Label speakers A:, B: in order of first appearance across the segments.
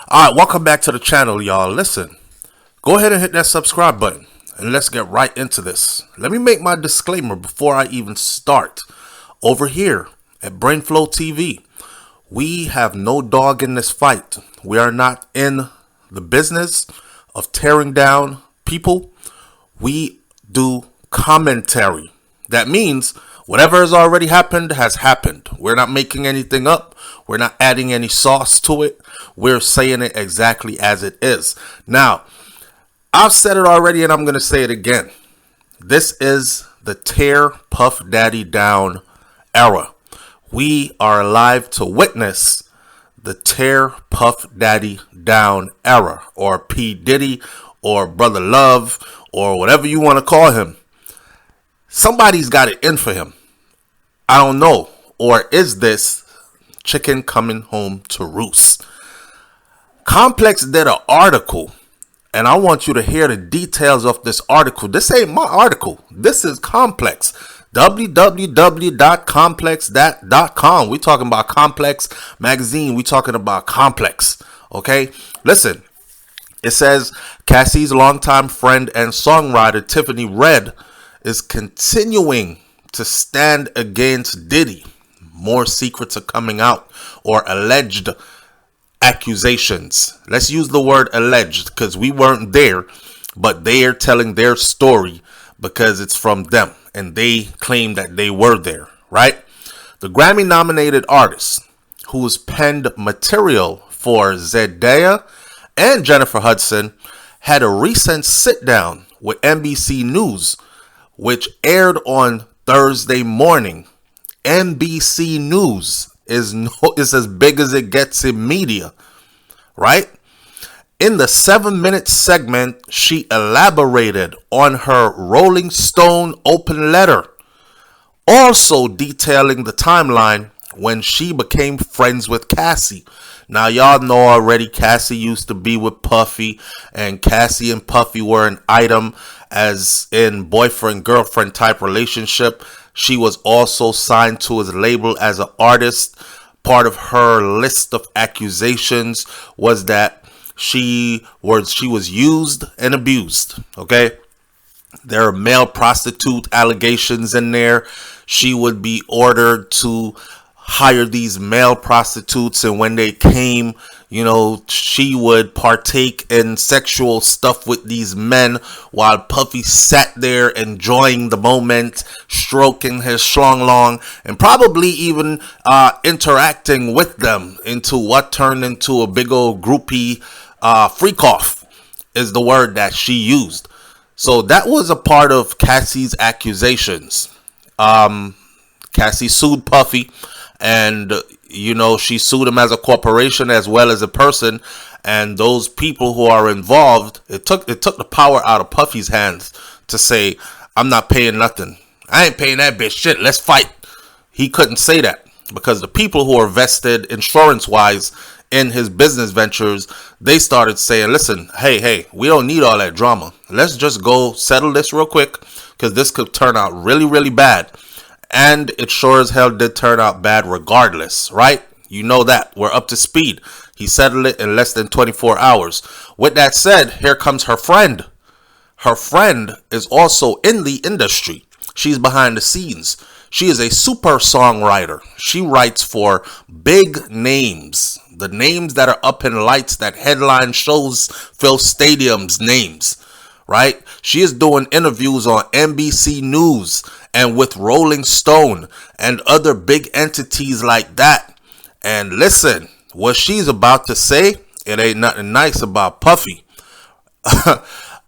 A: All right, welcome back to the channel, y'all. Listen, go ahead and hit that subscribe button and let's get right into this. Let me make my disclaimer before I even start. Over here at BrainFLoTv, we have no dog in this fight. We are not in the business of tearing down people. We do commentary. That means whatever has already happened has happened. We're not making anything up. We're not adding any sauce to it. We're saying it exactly as it is. Now, I've said it already and I'm going to say it again. This is the tear Puff Daddy down era. We are alive to witness the tear Puff Daddy down era, or P. Diddy, or Brother Love, or whatever you want to call him. Somebody's got it in for him. I don't know. Or is this chicken coming home to roost? Complex did an article, and I want you to hear the details of this article. This ain't my article. This is Complex. www.complex.com. We talking about Complex magazine. We talking about Complex. Okay? Listen. It says Cassie's longtime friend and songwriter Tiffany Red is continuing to stand against Diddy. More secrets are coming out, or alleged accusations. Let's use the word alleged because we weren't there, but they are telling their story because it's from them and they claim that they were there, right? The Grammy nominated artist who has penned material for Zendaya and Jennifer Hudson had a recent sit down with NBC News, which aired on Thursday morning. NBC News is as big as it gets in media, right? In the 7-minute segment, she elaborated on her Rolling Stone open letter, also detailing the timeline when she became friends with Cassie. Now, y'all know already Cassie used to be with Puffy, and Cassie and Puffy were an item as in boyfriend-girlfriend type relationship. She was also signed to his label as an artist. Part of her list of accusations was that she was used and abused. Okay, there are male prostitute allegations in there. She would be ordered to hire these male prostitutes, and when they came, she would partake in sexual stuff with these men while Puffy sat there enjoying the moment, stroking his schlong long, and probably even interacting with them into what turned into a big old groupie. Freakoff is the word that she used. So that was a part of Cassie's accusations. Cassie sued Puffy, and she sued him as a corporation as well as a person, and those people who are involved, it took the power out of Puffy's hands to say, I'm not paying nothing. I ain't paying that bitch shit. Let's fight. He couldn't say that because the people who are vested insurance wise in his business ventures, they started saying, listen, hey, we don't need all that drama. Let's just go settle this real quick because this could turn out really, really bad. And it sure as hell did turn out bad regardless, right? You know that. We're up to speed. He settled it in less than 24 hours. With that said, here comes her friend. Her friend is also in the industry. She's behind the scenes. She is a super songwriter. She writes for big names. The names that are up in lights that headline shows, fill stadiums, names. Right? She is doing interviews on NBC News and with Rolling Stone and other big entities like that. And listen, what she's about to say, it ain't nothing nice about Puffy. A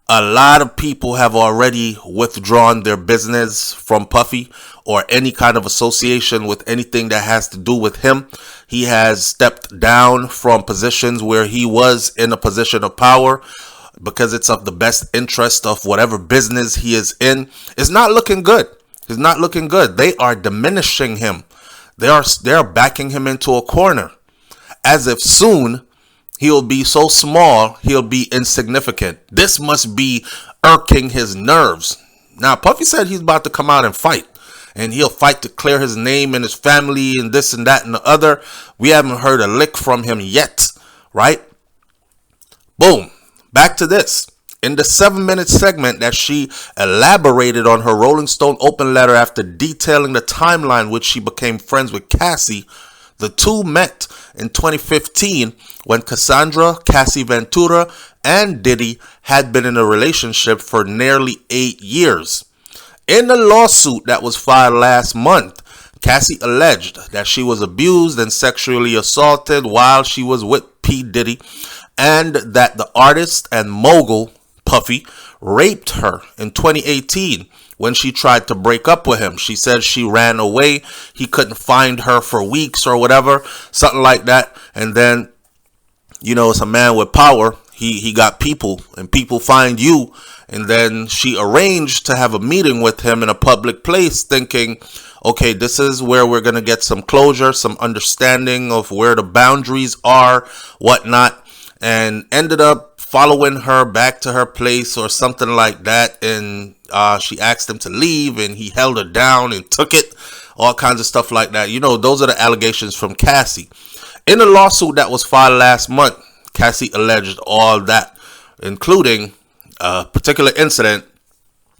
A: lot of people have already withdrawn their business from Puffy or any kind of association with anything that has to do with him. He has stepped down from positions where he was in a position of power, because it's of the best interest of whatever business he is in. It's not looking good. It's not looking good. They are diminishing him. They're backing him into a corner as if soon he'll be so small, he'll be insignificant. This must be irking his nerves. Now, Puffy said he's about to come out and fight, and he'll fight to clear his name and his family and this and that and the other. We haven't heard a lick from him yet, right? Boom. Back to this. In the 7-minute segment that she elaborated on her Rolling Stone open letter after detailing the timeline which she became friends with Cassie, the two met in 2015 when Cassandra, Cassie Ventura, and Diddy had been in a relationship for nearly 8 years. In the lawsuit that was filed last month, Cassie alleged that she was abused and sexually assaulted while she was with P. Diddy, and that the artist and mogul Puffy raped her in 2018 when she tried to break up with him. She said she ran away. He couldn't find her for weeks or whatever, something like that. And then, it's a man with power. He got people, and people find you. And then she arranged to have a meeting with him in a public place, thinking, okay, this is where we're going to get some closure, some understanding of where the boundaries are, whatnot, and ended up following her back to her place or something like that. And she asked him to leave, and he held her down and took it, all kinds of stuff like that. Those are the allegations from Cassie. In a lawsuit that was filed last month, Cassie alleged all that, including a particular incident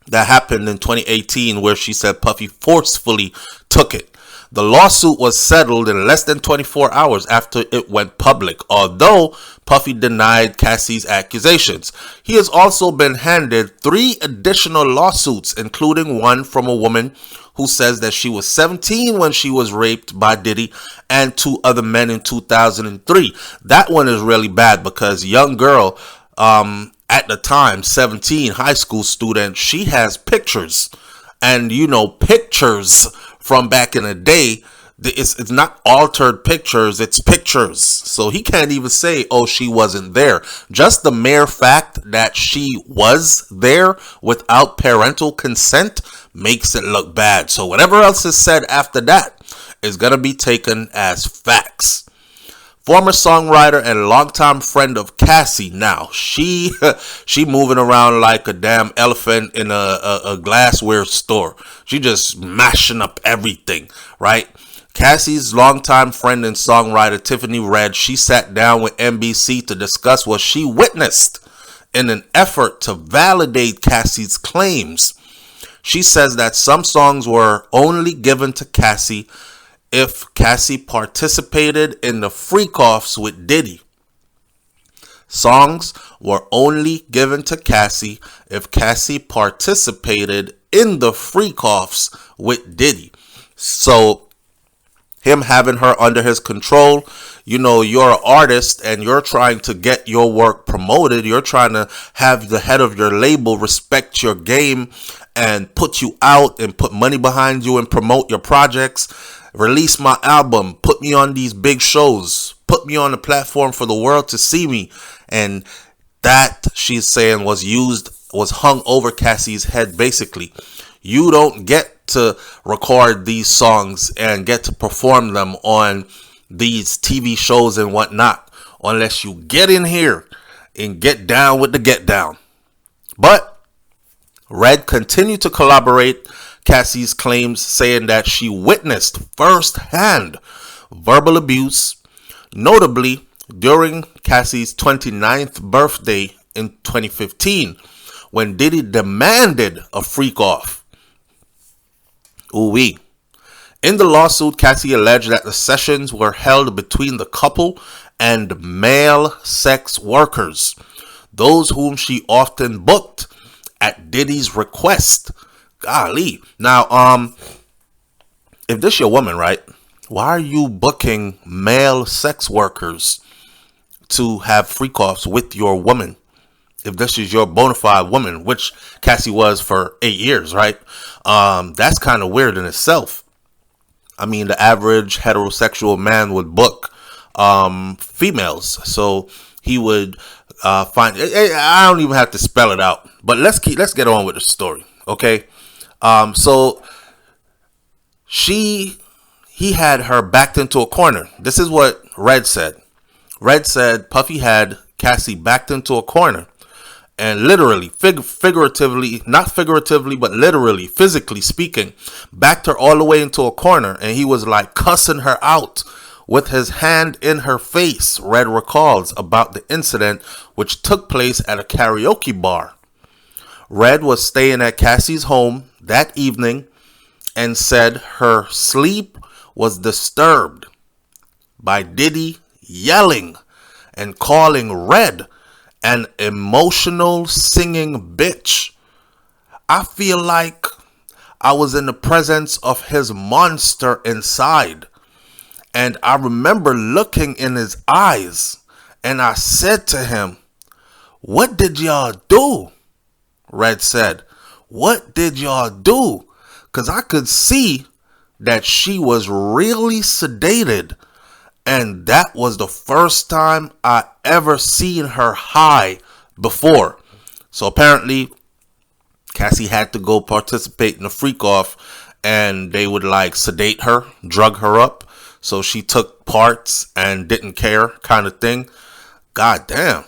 A: that happened in 2018 where she said Puffy forcefully took it. The lawsuit was settled in less than 24 hours after it went public, although Puffy denied Cassie's accusations. He has also been handed 3 additional lawsuits, including one from a woman who says that she was 17 when she was raped by Diddy, and 2 other men in 2003. That one is really bad because young girl, at the time, 17, high school student, she has pictures. And pictures from back in the day, it's not altered pictures, it's pictures. So he can't even say, oh, she wasn't there. Just the mere fact that she was there without parental consent makes it look bad. So whatever else is said after that is going to be taken as facts. Former songwriter and longtime friend of Cassie now. She moving around like a damn elephant in a glassware store. She just mashing up everything, right? Cassie's longtime friend and songwriter Tiffany Red, she sat down with NBC to discuss what she witnessed in an effort to validate Cassie's claims. She says that some songs were only given to Cassie if Cassie participated in the Freakoffs with Diddy. Songs were only given to Cassie if Cassie participated in the Freakoffs with Diddy. So him having her under his control, you're an artist and you're trying to get your work promoted. You're trying to have the head of your label respect your game and put you out and put money behind you and promote your projects. Release my album, put me on these big shows, put me on a platform for the world to see me. And that, she's saying, was hung over Cassie's head. Basically, you don't get to record these songs and get to perform them on these TV shows and whatnot unless you get in here and get down with the get down. But Red continued to corroborate Cassie's claims, saying that she witnessed firsthand verbal abuse, notably during Cassie's 29th birthday in 2015, when Diddy demanded a freak off. Ooh-wee. In the lawsuit, Cassie alleged that the sessions were held between the couple and male sex workers, those whom she often booked at Diddy's request. Golly. Now, if this your woman, right? Why are you booking male sex workers to have freak-offs with your woman? If this is your bona fide woman, which Cassie was for 8 years, right? That's kind of weird in itself. I mean, the average heterosexual man would book females. So he would find... I don't even have to spell it out. But let's get on with the story, okay? So he had her backed into a corner. This is what Red said. Red said Puffy had Cassie backed into a corner and literally, figuratively, not figuratively, but literally, physically speaking, backed her all the way into a corner. And he was like cussing her out with his hand in her face, Red recalls about the incident which took place at a karaoke bar. Red was staying at Cassie's home that evening and said her sleep was disturbed by Diddy yelling and calling Red an emotional singing bitch. I feel like I was in the presence of his monster inside. And I remember looking in his eyes and I said to him, "What did y'all do?" Red said, "What did y'all do?" Because I could see that she was really sedated. And that was the first time I ever seen her high before. So apparently, Cassie had to go participate in a freak off and they would like sedate her, drug her up. So she took parts and didn't care kind of thing. God damn.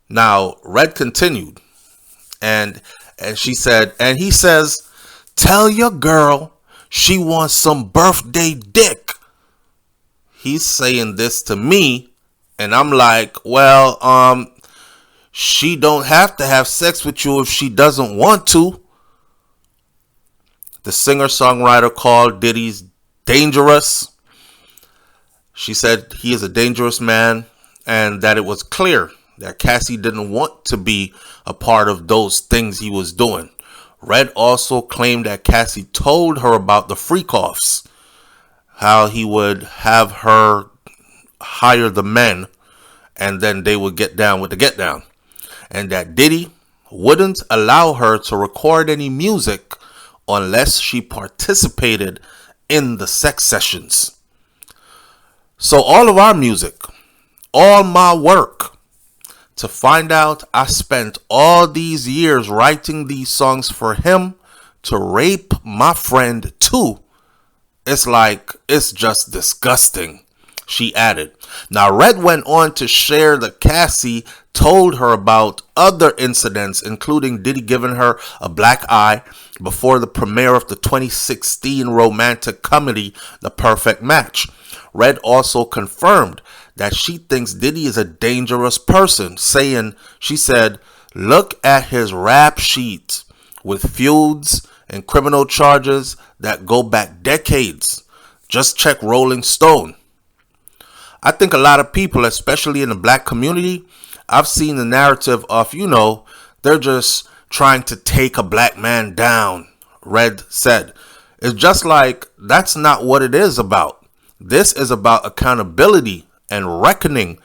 A: Now, Red continued and she said, and he says, "Tell your girl she wants some birthday dick." He's saying this to me and I'm like, well, she don't have to have sex with you if she doesn't want to. The singer-songwriter called Diddy's dangerous. She said he is a dangerous man and that it was clear that Cassie didn't want to be a part of those things he was doing. Red also claimed that Cassie told her about the Freakoffs, how he would have her hire the men and then they would get down with the get down. And that Diddy wouldn't allow her to record any music unless she participated in the sex sessions. So all of our music, all my work, to find out I spent all these years writing these songs for him to rape my friend too. It's like, it's just disgusting, she added. Now, Red went on to share that Cassie told her about other incidents, including Diddy giving her a black eye before the premiere of the 2016 romantic comedy, The Perfect Match. Red also confirmed that she thinks Diddy is a dangerous person, she said, "Look at his rap sheet with feuds and criminal charges that go back decades. Just check Rolling Stone." I think a lot of people, especially in the black community, I've seen the narrative of, they're just trying to take a black man down, Red said. It's just like, that's not what it is about. This is about accountability and reckoning.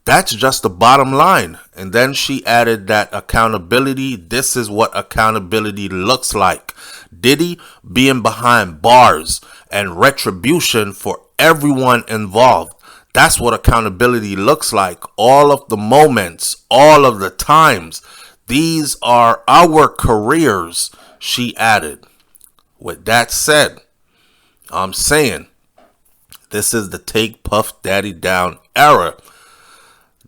A: That's just the bottom line. And then she added that accountability, this is what accountability looks like. Diddy being behind bars and retribution for everyone involved. That's what accountability looks like. All of the moments, all of the times. These are our careers, she added. With that said, I'm saying this is the take Puff Daddy down era.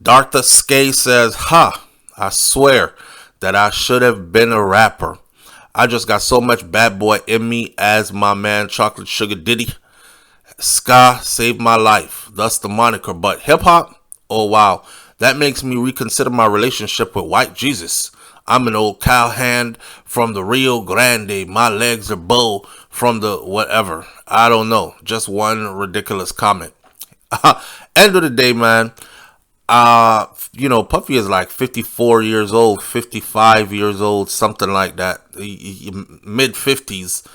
A: Dartha Skay says, I swear that I should have been a rapper. I just got so much bad boy in me as my man Chocolate Sugar Diddy. Ska saved my life, thus the moniker. But hip-hop? Oh, wow. That makes me reconsider my relationship with white Jesus. I'm an old cowhand from the Rio Grande. My legs are bow from the whatever. I don't know. Just one ridiculous comment. End of the day, man. Puffy is like 54 years old, 55 years old, something like that. Mid-50s.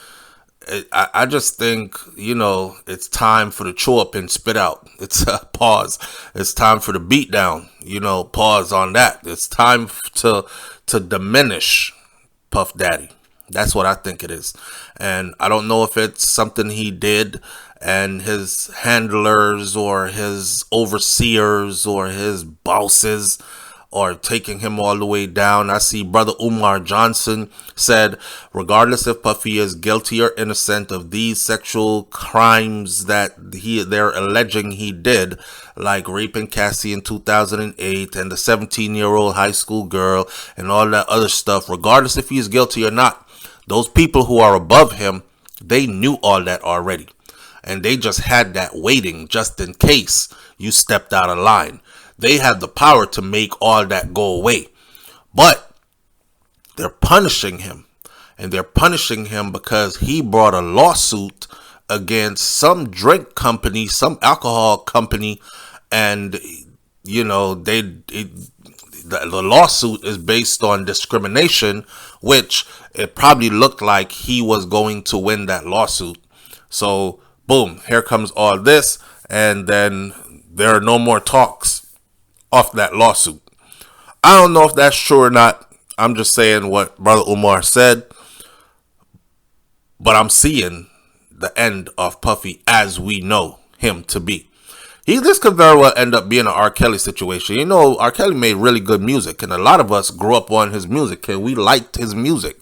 A: I just think, it's time for the chew up and spit out. It's a pause. It's time for the beat down. Pause on that. It's time to diminish Puff Daddy. That's what I think it is. And I don't know if it's something he did and his handlers or his overseers or his bosses are taking him all the way down. I see Brother Umar Johnson said, regardless if Puffy is guilty or innocent of these sexual crimes that they're alleging he did, like raping Cassie in 2008 and the 17-year-old high school girl and all that other stuff, regardless if he is guilty or not, those people who are above him, they knew all that already. and they just had that waiting just in case you stepped out of line. They have the power to make all that go away. But they're punishing him. And they're punishing him because he brought a lawsuit against some drink company, some alcohol company, and the lawsuit is based on discrimination, which it probably looked like he was going to win that lawsuit. So boom, here comes all this, and then there are no more talks off that lawsuit. I don't know if that's true or not. I'm just saying what Brother Umar said. But I'm seeing the end of Puffy as we know him to be. This could very well end up being an R. Kelly situation. You know, R. Kelly made really good music, and a lot of us grew up on his music, and we liked his music.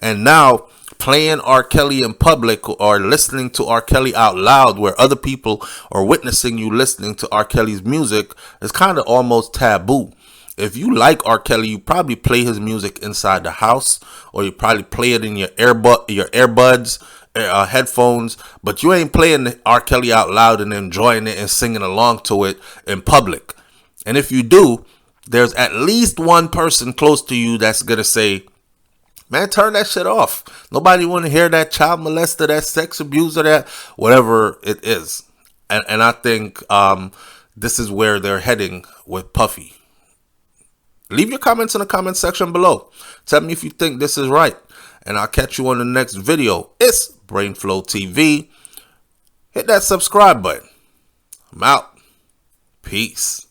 A: And now, playing R. Kelly in public or listening to R. Kelly out loud where other people are witnessing you listening to R. Kelly's music is kind of almost taboo. If you like R. Kelly, you probably play his music inside the house, or you probably play it in your earbuds, headphones, but you ain't playing R. Kelly out loud and enjoying it and singing along to it in public. And if you do, there's at least one person close to you that's going to say, man, turn that shit off. Nobody want to hear that child molester, that sex abuser, that whatever it is. And I think this is where they're heading with Puffy. Leave your comments in the comment section below. Tell me if you think this is right. And I'll catch you on the next video. It's BrainFLoTv. Hit that subscribe button. I'm out. Peace.